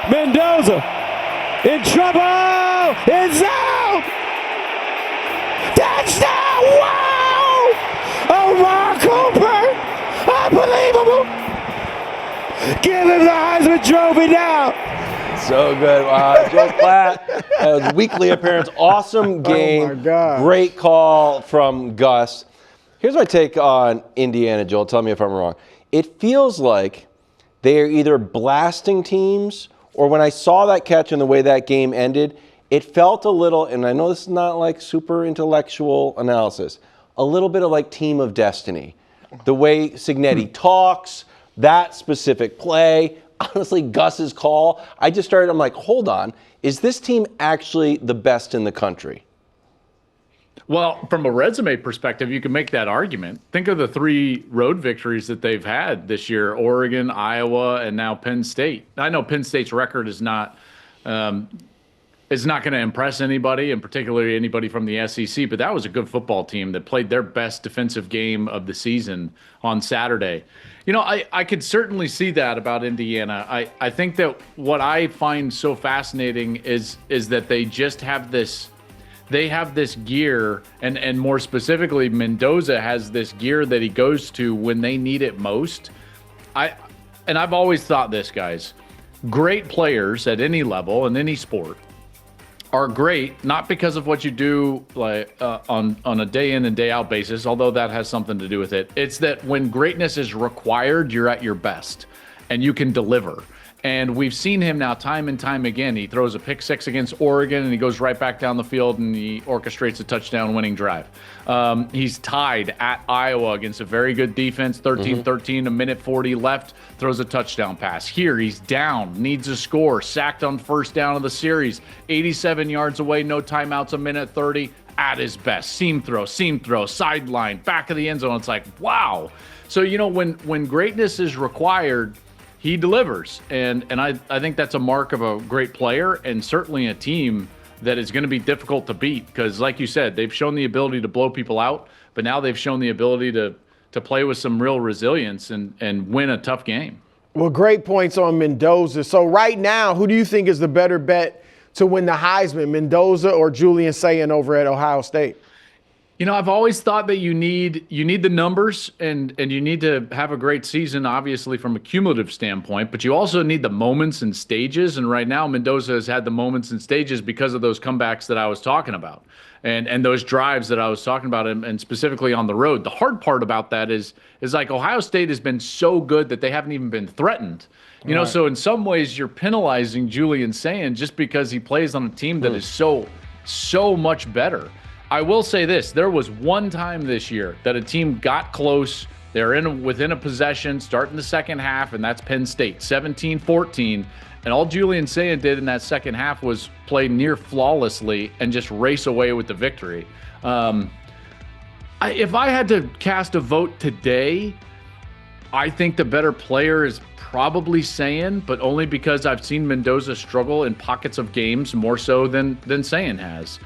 Mendoza in trouble. It's out. Touchdown. Wow. Omar Cooper. Unbelievable. Give him the Heisman Trophy now. So good. Joe Klatt, weekly appearance. Awesome game. Oh, my God. Great call from Gus. Here's my take on Indiana, Joel. Tell me if I'm wrong. It feels like they are either blasting teams, or when I saw that catch and the way that game ended, it felt a little, and I know this is not like super intellectual analysis, a little bit of like Team of Destiny. The way Cignetti talks, that specific play, honestly, Gus's call, I'm like, hold on, is this team actually the best in the country? Well, from a resume perspective, you can make that argument. Think of the 3 road victories that they've had this year: Oregon, Iowa, and now Penn State. I know Penn State's record is not going to impress anybody, and particularly anybody from the SEC, but that was a good football team that played their best defensive game of the season on Saturday. You know, I could certainly see that about Indiana. I think that what I find so fascinating is that they just have this. They have this gear, and more specifically, Mendoza has this gear that he goes to when they need it most. I've always thought this, guys. Great players at any level in any sport are great, not because of what you do like on a day in and day out basis, although that has something to do with it. It's that when greatness is required, you're at your best and you can deliver. And we've seen him now time and time again. He throws a pick 6 against Oregon, and he goes right back down the field, and he orchestrates a touchdown-winning drive. He's tied at Iowa against a very good defense, 13-13, a minute 40 left, throws a touchdown pass. Here, he's down, needs a score, sacked on first down of the series, 87 yards away, no timeouts, a minute 30, at his best. Seam throw, sideline, back of the end zone. It's like, wow. So, you know, when greatness is required, he delivers, and I think that's a mark of a great player, and certainly a team that is going to be difficult to beat because, like you said, they've shown the ability to blow people out, but now they've shown the ability to play with some real resilience and win a tough game. Well, great points on Mendoza. So right now, who do you think is the better bet to win the Heisman, Mendoza or Julian Sayin over at Ohio State? You know, I've always thought that you need the numbers and you need to have a great season, obviously, from a cumulative standpoint, but you also need the moments and stages. And right now, Mendoza has had the moments and stages because of those comebacks that I was talking about and those drives that I was talking about, and specifically on the road. The hard part about that is like Ohio State has been so good that they haven't even been threatened. You know, so in some ways you're penalizing Julian Sayin just because he plays on a team that is so much better. I will say this, there was one time this year that a team got close. They're within a possession starting the second half, and that's Penn State, 17-14. And all Julian Sayin did in that second half was play near flawlessly and just race away with the victory. If I had to cast a vote today, I think the better player is probably Sayin, but only because I've seen Mendoza struggle in pockets of games more so than Sayin has.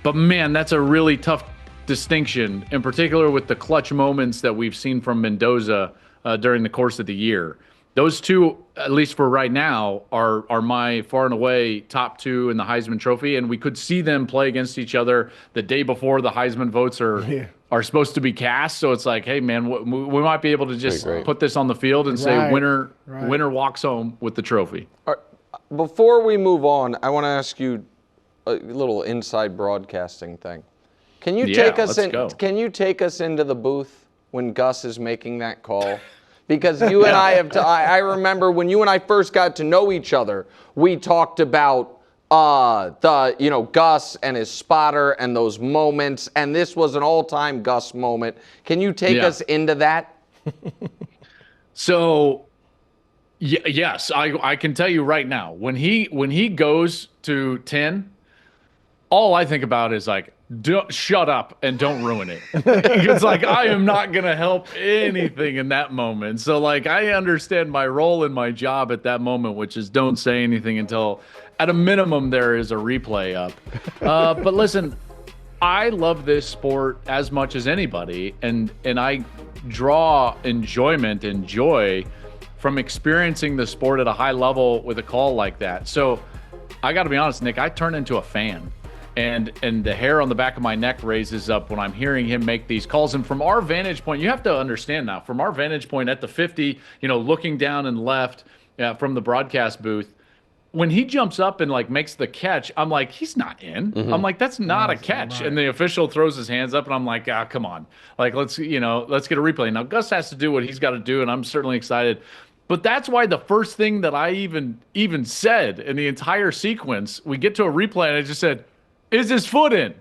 But man, that's a really tough distinction, in particular with the clutch moments that we've seen from Mendoza during the course of the year. Those two, at least for right now, are my far and away top 2 in the Heisman Trophy, and we could see them play against each other the day before the Heisman votes are supposed to be cast. So it's like, hey man, we might be able to just put this on the field and say winner walks home with the trophy. Before we move on, I want to ask you a little inside broadcasting thing. Can you take us in? Can you take us into the booth when Gus is making that call? Because you and I have. I remember when you and I first got to know each other, we talked about Gus and his spotter and those moments, and this was an all-time Gus moment. Can you take us into that? So, yes, I can tell you right now, when he goes to 10. All I think about is like, shut up and don't ruin it. It's like, I am not going to help anything in that moment. So like, I understand my role in my job at that moment, which is don't say anything until at a minimum there is a replay up. But listen, I love this sport as much as anybody. And I draw enjoyment and joy from experiencing the sport at a high level with a call like that. So I got to be honest, Nick, I turn into a fan. And the hair on the back of my neck raises up when I'm hearing him make these calls. And from our vantage point, you have to understand now, from our vantage point at the 50, looking down and left from the broadcast booth, when he jumps up and like makes the catch, I'm like, he's not in. I'm like, that's not a catch. And the official throws his hands up, and I'm like, come on. Like, let's get a replay. Now, Gus has to do what he's got to do, and I'm certainly excited. But that's why the first thing that I even said in the entire sequence, we get to a replay, and I just said, is his foot in?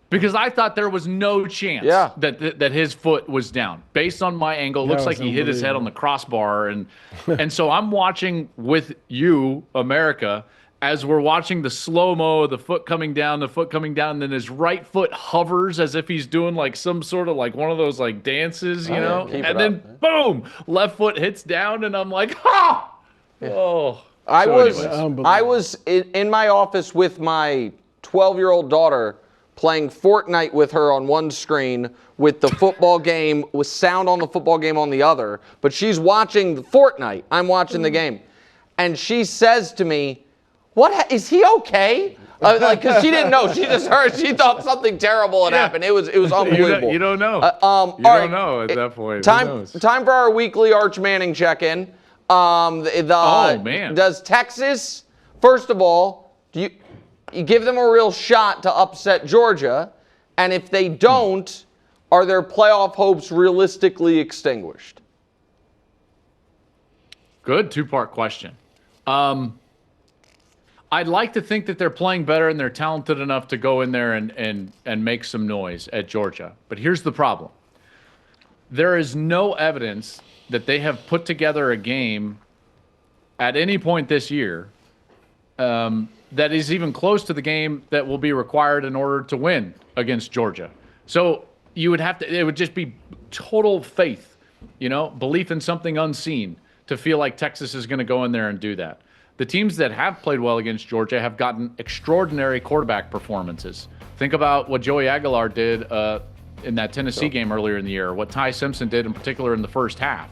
Because I thought there was no chance that his foot was down. Based on my angle, it looks like he hit his head on the crossbar. And so I'm watching with you, America, as we're watching the slow-mo of the foot coming down, and then his right foot hovers as if he's doing like some sort of like one of those like dances, and then boom, left foot hits down, and I'm like, ha! Yeah. Oh. I was in my office with my 12-year-old daughter playing Fortnite with her on one screen with the football game, with sound on the football game on the other. But she's watching the Fortnite. I'm watching the game. And she says to me, is he okay? Because she didn't know. She just heard. She thought something terrible had happened. It was unbelievable. You don't know. You don't know at that point. Time for our weekly Arch Manning check-in. Man. Does Texas, first of all, you give them a real shot to upset Georgia, and if they don't, are their playoff hopes realistically extinguished? Good two-part question. I'd like to think that they're playing better and they're talented enough to go in there and make some noise at Georgia. But here's the problem. There is no evidence that they have put together a game at any point this year that is even close to the game that will be required in order to win against Georgia. So it would just be total faith, belief in something unseen to feel like Texas is going to go in there and do that. The teams that have played well against Georgia have gotten extraordinary quarterback performances. Think about what Joey Aguilar did in that Tennessee game earlier in the year, what Ty Simpson did in particular in the first half.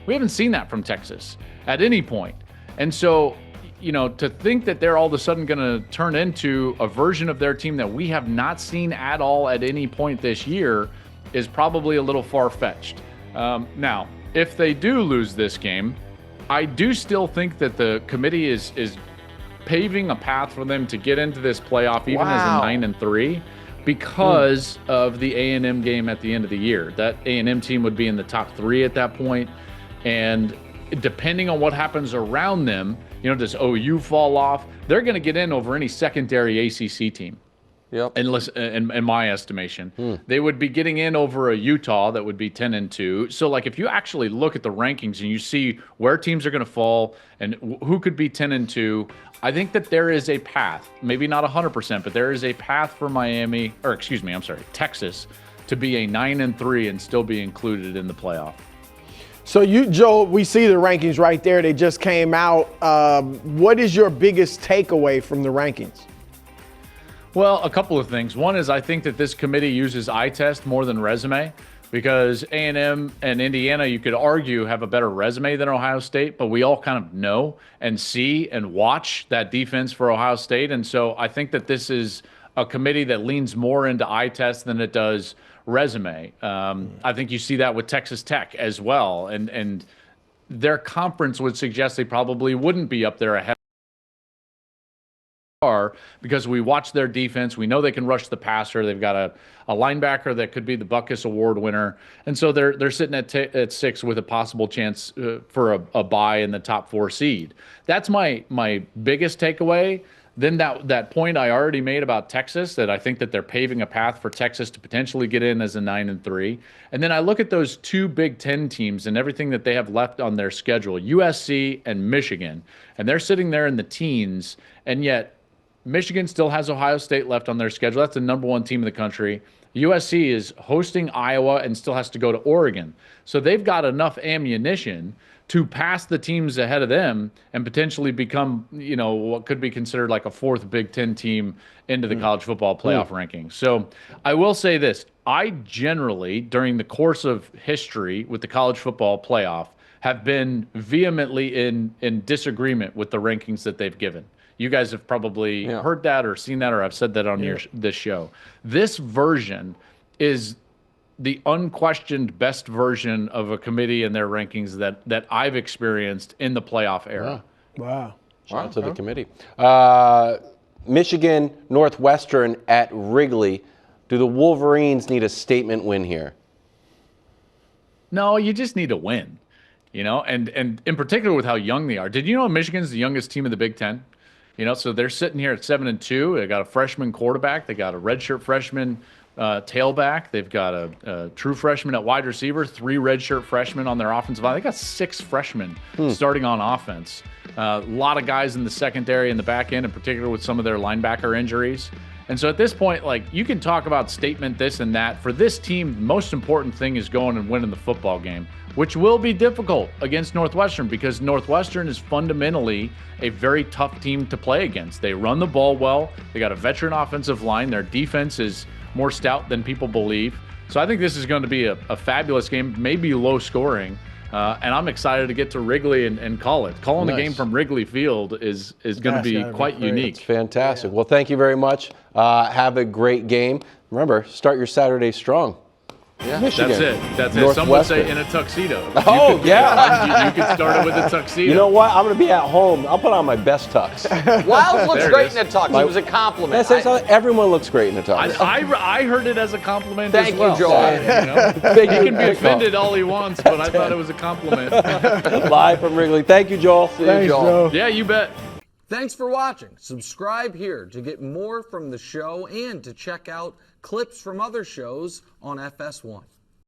We haven't seen that from Texas at any point. And so, to think that they're all of a sudden going to turn into a version of their team that we have not seen at all at any point this year is probably a little far-fetched. Now, if they do lose this game, I do still think that the committee is paving a path for them to get into this playoff even as a 9-3 because of the A&M game at the end of the year. That A&M team would be in the top 3 at that point, and depending on what happens around them, does OU fall off? They're going to get in over any secondary ACC team. Yep. In my estimation, they would be getting in over a Utah that would be 10-2. So, like, if you actually look at the rankings and you see where teams are going to fall and who could be 10-2, I think that there is a path, maybe not 100%, but there is a path for Texas to be a 9-3 and still be included in the playoff. So Joe, we see the rankings right there. They just came out. What is your biggest takeaway from the rankings? Well, a couple of things. One is I think that this committee uses eye test more than resume because A&M and Indiana, you could argue, have a better resume than Ohio State, but we all kind of know and see and watch that defense for Ohio State. And so I think that this is a committee that leans more into eye test than it does resume. I think you see that with Texas Tech as well. And their conference would suggest they probably wouldn't be up there ahead because we watch their defense. We know they can rush the passer. They've got a linebacker that could be the Butkus Award winner. And so they're sitting at 6 with a possible chance for a bye in the top 4 seed. That's my biggest takeaway. Then that point I already made about Texas, that I think that they're paving a path for Texas to potentially get in as a 9-3. And then I look at those 2 Big Ten teams and everything that they have left on their schedule, USC and Michigan, and they're sitting there in the teens, and yet Michigan still has Ohio State left on their schedule. That's the number 1 team in the country. USC is hosting Iowa and still has to go to Oregon. So they've got enough ammunition to pass the teams ahead of them and potentially become, what could be considered like a 4th Big Ten team into the college football playoff rankings. So I will say this. I generally, during the course of history with the college football playoff, have been vehemently in disagreement with the rankings that they've given. You guys have probably heard that or seen that, or I've said that on this show. This version is the unquestioned best version of a committee and their rankings that I've experienced in the playoff era. Wow. Shout out to the committee. Michigan, Northwestern at Wrigley. Do the Wolverines need a statement win here? No, you just need to win. And in particular with how young they are. Did you know Michigan's the youngest team in the Big Ten? So they're sitting here at 7-2. They got a freshman quarterback. They got a redshirt freshman tailback. They've got a true freshman at wide receiver, 3 redshirt freshmen on their offensive line. They got 6 freshmen starting on offense. A lot of guys in the secondary and the back end, in particular with some of their linebacker injuries. And so at this point, you can talk about statement this and that. For this team, the most important thing is going and winning the football game, which will be difficult against Northwestern because Northwestern is fundamentally a very tough team to play against. They run the ball well. They got a veteran offensive line. Their defense is more stout than people believe. So I think this is going to be a fabulous game, maybe low scoring. And I'm excited to get to Wrigley and call it. Calling the game from Wrigley Field is going to be quite unique. It's fantastic. Well, thank you very much. Have a great game. Remember, start your Saturday strong. Yeah, Michigan. That's it. Some would say in a tuxedo. Oh, you could start it with a tuxedo. You know what? I'm going to be at home. I'll put on my best tux. Wild looks great in a tux. It was a compliment. Everyone looks great in a tux. I heard it as a compliment Thank as well. You, Joel. He can be offended all he wants, but I thought it was a compliment. Live from Wrigley. Thank you, Joel. See you, Joel. Yeah, you bet. Thanks for watching. Subscribe here to get more from the show and to check out clips from other shows on FS1.